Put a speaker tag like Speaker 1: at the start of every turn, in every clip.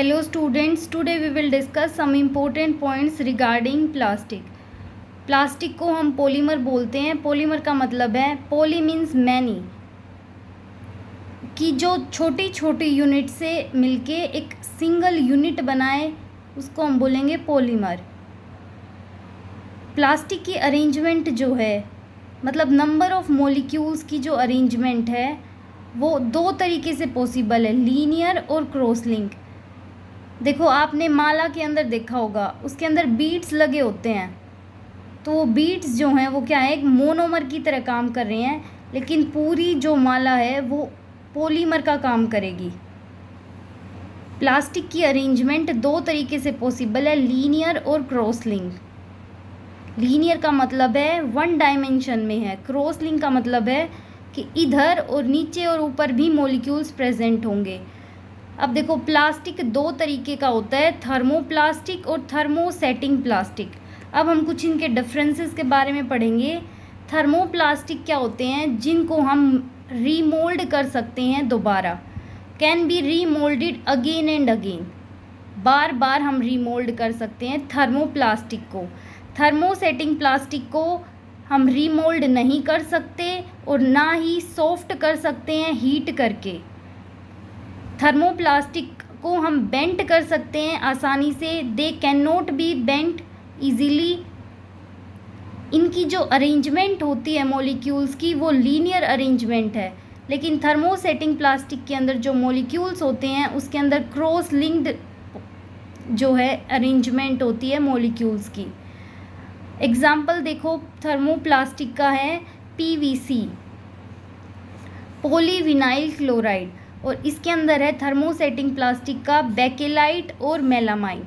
Speaker 1: Hello students, today we will discuss some important points regarding plastic. Plastic को हम polymer बोलते हैं। Polymer का मतलब है, पॉली मीन्स मैनी, कि जो छोटी छोटी यूनिट से मिलके एक सिंगल यूनिट बनाए उसको हम बोलेंगे पॉलीमर। प्लास्टिक की अरेंजमेंट जो है, मतलब नंबर ऑफ मॉलिक्यूल्स की जो अरेंजमेंट है वो दो तरीके से पॉसिबल है, लीनियर और क्रॉस लिंक। देखो, आपने माला के अंदर देखा होगा, उसके अंदर बीड्स लगे होते हैं, तो वो बीड्स जो हैं वो क्या है, एक मोनोमर की तरह काम कर रहे हैं, लेकिन पूरी जो माला है वो पॉलीमर का काम करेगी। प्लास्टिक की अरेंजमेंट दो तरीके से पॉसिबल है, लीनियर और क्रॉस लिंक। लीनियर का मतलब है वन डायमेंशन में है, क्रॉस लिंक का मतलब है कि इधर और नीचे और ऊपर भी मॉलिक्यूल्स प्रेजेंट होंगे। अब देखो, प्लास्टिक दो तरीके का होता है, थर्मोप्लास्टिक और थर्मोसेटिंग प्लास्टिक। अब हम कुछ इनके डिफरेंसेस के बारे में पढ़ेंगे। थर्मोप्लास्टिक क्या होते हैं, जिनको हम रीमोल्ड कर सकते हैं दोबारा, can be remoulded again and again, बार बार हम रीमोल्ड कर सकते हैं थर्मोप्लास्टिक को। थर्मोसेटिंग प्लास्टिक को हम रीमोल्ड नहीं कर सकते और ना ही सॉफ्ट कर सकते हैं हीट करके। थर्मोप्लास्टिक को हम बेंट कर सकते हैं आसानी से, they can not be bent easily. इनकी जो अरेंजमेंट होती है मॉलिक्यूल्स की वो लीनियर अरेंजमेंट है, लेकिन थर्मोसेटिंग प्लास्टिक के अंदर जो मॉलिक्यूल्स होते हैं उसके अंदर क्रॉस लिंक्ड जो है अरेंजमेंट होती है मॉलिक्यूल्स की। एग्जाम्पल देखो थर्मोप्लास्टिक का है पीवीसी, पॉलीविनाइल क्लोराइड, और इसके अंदर है थर्मोसेटिंग प्लास्टिक का बेकेलाइट और मेलामाइन।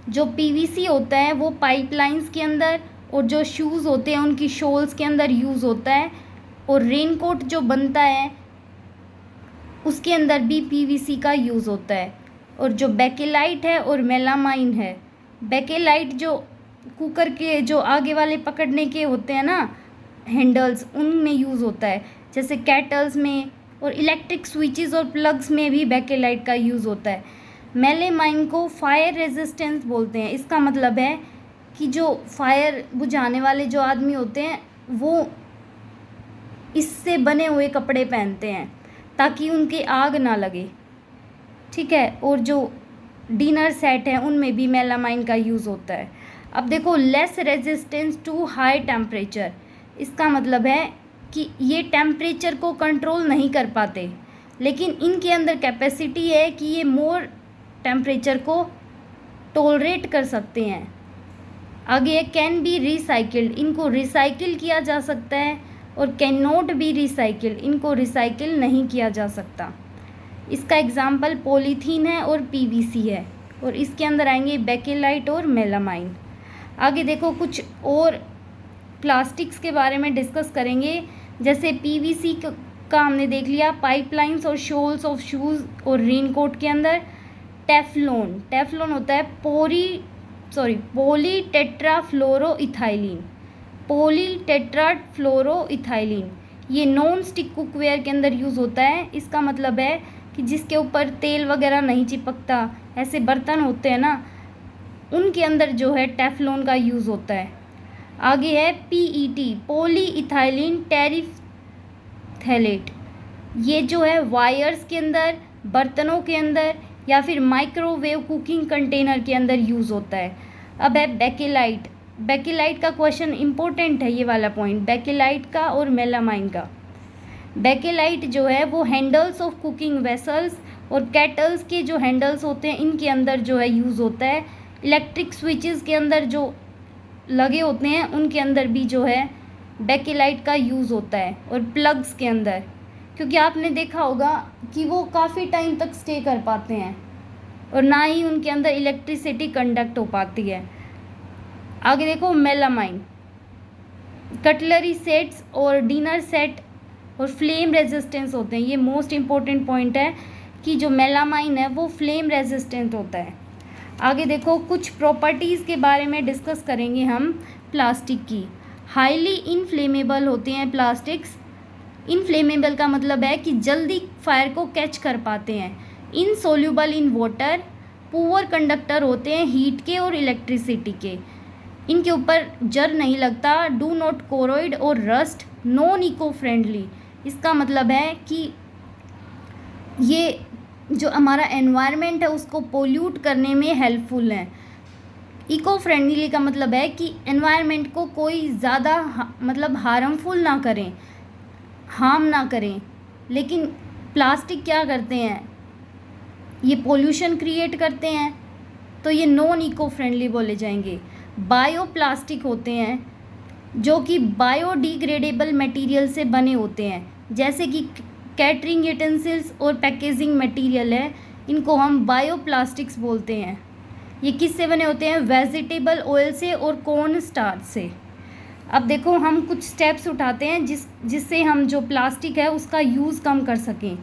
Speaker 1: जो पीवीसी होता है वो पाइपलाइंस के अंदर, और जो शूज़ होते हैं उनकी शोल्स के अंदर यूज़ होता है, और रेनकोट जो बनता है उसके अंदर भी पीवीसी का यूज़ होता है। और जो बेकेलाइट है और मेलामाइन है, बेकेलाइट जो कुकर के जो आगे वाले पकड़ने के होते हैं ना हैंडल्स, उनमें यूज़ होता है, जैसे कैटल्स में, और इलेक्ट्रिक स्विचेस और प्लग्स में भी बेकेलाइट का यूज़ होता है। मेलामाइन को फायर रेजिस्टेंस बोलते हैं। इसका मतलब है कि जो फायर बुझाने वाले जो आदमी होते हैं वो इससे बने हुए कपड़े पहनते हैं ताकि उनकी आग ना लगे, ठीक है। और जो डिनर सेट है उनमें भी मेलामाइन का यूज़ होता है। अब देखो, less resistance to high temperature, इसका मतलब है कि ये टेम्परेचर को कंट्रोल नहीं कर पाते, लेकिन इनके अंदर कैपेसिटी है कि ये मोर टेम्परेचर को टॉलरेट कर सकते हैं। आगे है कैन बी रिसाइकिल्ड, इनको रिसाइकिल किया जा सकता है, और कैन नॉट बी रिसाइकिल्ड, इनको रिसाइकिल नहीं किया जा सकता। इसका एग्जाम्पल पॉलीथीन है और पीवीसी है, और इसके अंदर आएंगे बेकेलाइट और मेलामाइन। आगे देखो, कुछ और प्लास्टिक्स के बारे में डिस्कस करेंगे। जैसे पीवीसी का हमने देख लिया, पाइपलाइंस और शोल्स ऑफ शूज़ और रेनकोट के अंदर। टेफ्लॉन, टेफ्लॉन होता है पॉलीटेट्राफ्लोरोइथाइलिन, पॉलीटेट्राफ्लोरोइथाइलिन। ये नॉन स्टिक कुकवेयर के अंदर यूज़ होता है। इसका मतलब है कि जिसके ऊपर तेल वगैरह नहीं चिपकता, ऐसे बर्तन होते हैं ना, उनके अंदर जो है टेफ्लॉन का यूज़ होता है। आगे है पीईटी, पॉलीइथाइलिन टेरिफ्थैलेट। ये जो है वायर्स के अंदर, बर्तनों के अंदर, या फिर माइक्रोवेव कुकिंग कंटेनर के अंदर यूज़ होता है। अब है बेकेलाइट। बेकेलाइट का क्वेश्चन इंपॉर्टेंट है, ये वाला पॉइंट, बेकेलाइट का और मेलामाइन का। बेकेलाइट जो है वो हैंडल्स ऑफ कुकिंग वेसल्स और कैटल्स के जो हैंडल्स होते हैं इनके अंदर जो है यूज़ होता है। इलेक्ट्रिक स्विचेस के अंदर जो लगे होते हैं उनके अंदर भी जो है बेकेलाइट का यूज़ होता है, और प्लग्स के अंदर, क्योंकि आपने देखा होगा कि वो काफ़ी टाइम तक स्टे कर पाते हैं और ना ही उनके अंदर इलेक्ट्रिसिटी कंडक्ट हो पाती है। आगे देखो मेलामाइन, कटलरी सेट्स और डिनर सेट और फ्लेम रेजिस्टेंस होते हैं। ये मोस्ट इम्पॉर्टेंट पॉइंट है कि जो मेलामाइन है वो फ्लेम रेजिस्टेंट होता है। आगे देखो, कुछ प्रॉपर्टीज़ के बारे में डिस्कस करेंगे हम प्लास्टिक की। हाईली इनफ्लेमेबल होते हैं प्लास्टिक्स। इनफ्लेमेबल का मतलब है कि जल्दी फायर को कैच कर पाते हैं। Insoluble in water, poor conductor होते हैं हीट के और इलेक्ट्रिसिटी के, इनके ऊपर जर नहीं लगता, डू नॉट कोरोइड और रस्ट, नॉन इको फ्रेंडली। इसका मतलब है कि ये जो हमारा एनवायरनमेंट है उसको पोल्यूट करने में हेल्पफुल है। इको फ्रेंडली का मतलब है कि एनवायरनमेंट को कोई ज़्यादा मतलब हार्मफुल ना करें, हार्म ना करें। लेकिन प्लास्टिक क्या करते हैं, ये पोल्यूशन क्रिएट करते हैं, तो ये नॉन इको फ्रेंडली बोले जाएंगे। बायोप्लास्टिक होते हैं जो कि बायोडिग्रेडेबल मटेरियल से बने होते हैं, जैसे कि कैटरिंग यूटेंसिल्स और पैकेजिंग मटेरियल है, इनको हम बायोप्लास्टिक्स बोलते हैं। ये किससे बने होते हैं, वेजिटेबल ऑयल से और कॉर्न स्टार्च से। अब देखो हम कुछ स्टेप्स उठाते हैं जिससे हम जो प्लास्टिक है उसका यूज़ कम कर सकें।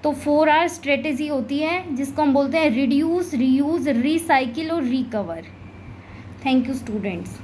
Speaker 1: तो 4R स्ट्रेटेजी होती है जिसको हम बोलते हैं रिड्यूस, रीयूज़, रिसाइकिल और रिकवर। Thank you students.